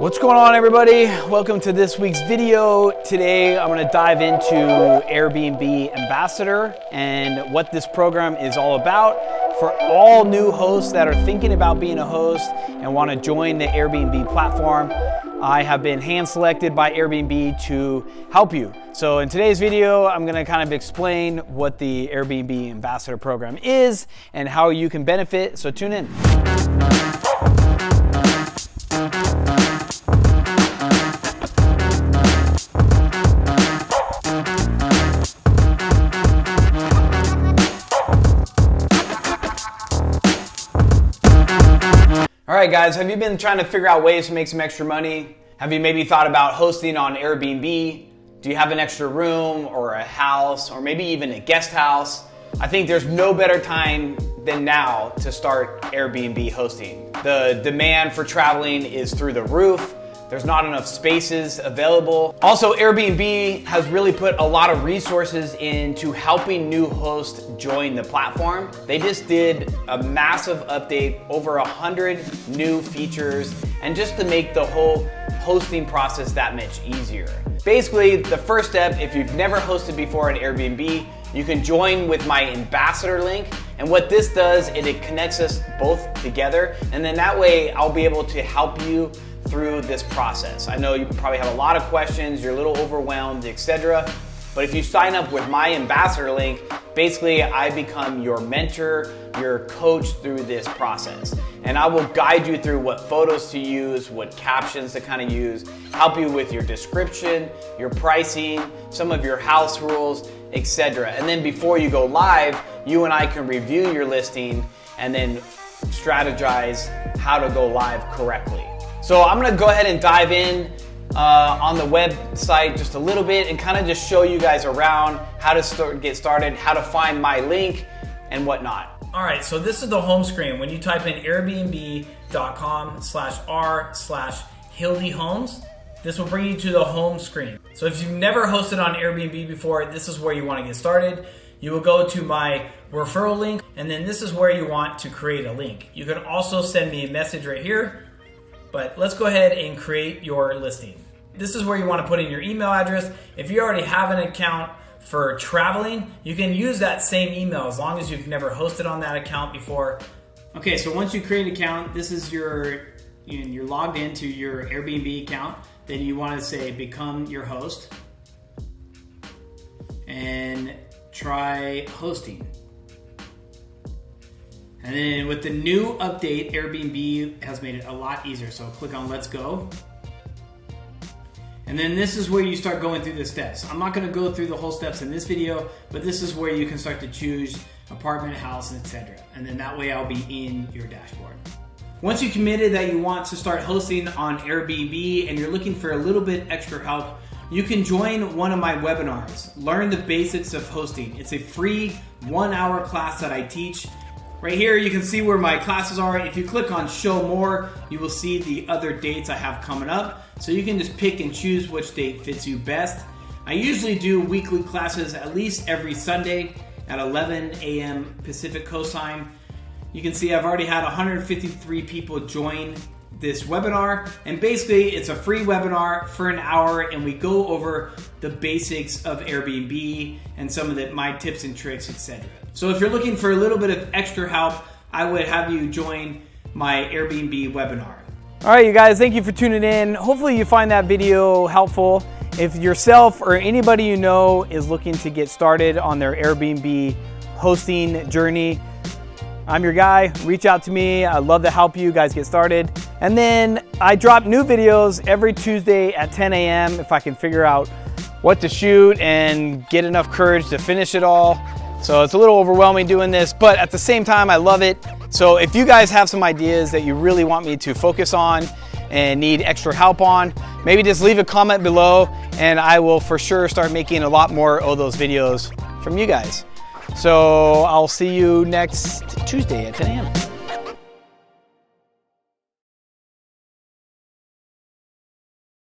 What's going on, everybody? Welcome to this week's video. Today I'm going to dive into Airbnb Ambassador and what this program is all about for all new hosts that are thinking about being a host and want to join the Airbnb platform. I have been hand selected by Airbnb to help you. So in today's video, I'm going to kind of explain what the Airbnb Ambassador program is and how you can benefit. So tune in. All right, guys, have you been trying to figure out ways to make some extra money? Have you maybe thought about hosting on Airbnb? Do you have an extra room or a house or maybe even a guest house? I think there's no better time than now to start Airbnb hosting. The demand for traveling is through the roof. There's not enough spaces available. Also, Airbnb has really put a lot of resources into helping new hosts join the platform. They just did a massive update, over 100 new features, and just to make the whole hosting process that much easier. Basically, the first step, if you've never hosted before on Airbnb, you can join with my ambassador link. And what this does is it connects us both together. And then that way I'll be able to help you through this process. I know you probably have a lot of questions, you're a little overwhelmed, etc. But if you sign up with my ambassador link, basically I become your mentor, your coach through this process. And I will guide you through what photos to use, what captions to kind of use, help you with your description, your pricing, some of your house rules, etc. And then before you go live, you and I can review your listing and then strategize how to go live correctly. So I'm gonna go ahead and dive in on the website just a little bit and kind of just show you guys around how to get started, how to find my link and whatnot. All right, so this is the home screen. When you type in airbnb.com/r/hildyhomes, this will bring you to the home screen. So if you've never hosted on Airbnb before, this is where you want to get started. You will go to my referral link, and then this is where you want to create a link. You can also send me a message right here. But let's go ahead and create your listing. This is where you want to put in your email address. If you already have an account for traveling, you can use that same email as long as you've never hosted on that account before. Okay, so once you create an account, this is you're logged into your Airbnb account. Then you want to say become your host and try hosting. And then with the new update, Airbnb has made it a lot easier. So click on Let's Go. And then this is where you start going through the steps. I'm not going to go through the whole steps in this video, but this is where you can start to choose apartment, house, etc. And then that way I'll be in your dashboard. Once you committed that you want to start hosting on Airbnb and you're looking for a little bit extra help, you can join one of my webinars. Learn the basics of hosting. It's a free 1-hour class that I teach. Right here, you can see where my classes are. If you click on Show More, you will see the other dates I have coming up. So you can just pick and choose which date fits you best. I usually do weekly classes at least every Sunday at 11 a.m. Pacific Coast time. You can see I've already had 153 people join this webinar. And basically, it's a free webinar for an hour, and we go over the basics of Airbnb and some of my tips and tricks, etc. So if you're looking for a little bit of extra help, I would have you join my Airbnb webinar. All right, you guys, thank you for tuning in. Hopefully you find that video helpful. If yourself or anybody you know is looking to get started on their Airbnb hosting journey, I'm your guy. Reach out to me. I'd love to help you guys get started. And then I drop new videos every Tuesday at 10 a.m. if I can figure out what to shoot and get enough courage to finish it all. So it's a little overwhelming doing this, but at the same time, I love it. So if you guys have some ideas that you really want me to focus on and need extra help on, maybe just leave a comment below and I will for sure start making a lot more of those videos from you guys. So I'll see you next Tuesday at 10 a.m.